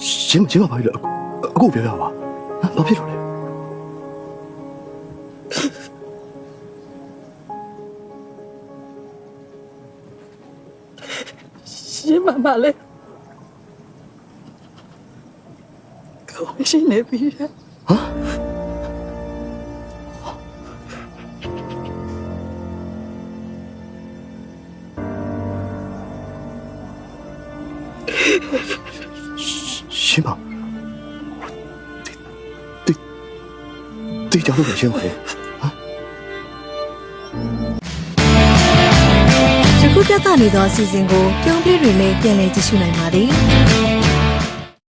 ရှင်မဘာလို့အခုပြောရပါဘာဖြစ်လို့လဲ ရှင်မမလေးကောင်းရှိနေပြီဟမ်ရှင်မတေးကြောက်လို့ရှင်မလေး ယခုပြသနေသောအစီအစဉ်ကိုပြုံးပြတွေနဲ့ပြန်လည်ကြည့်ရှုနိုင်ပါသည်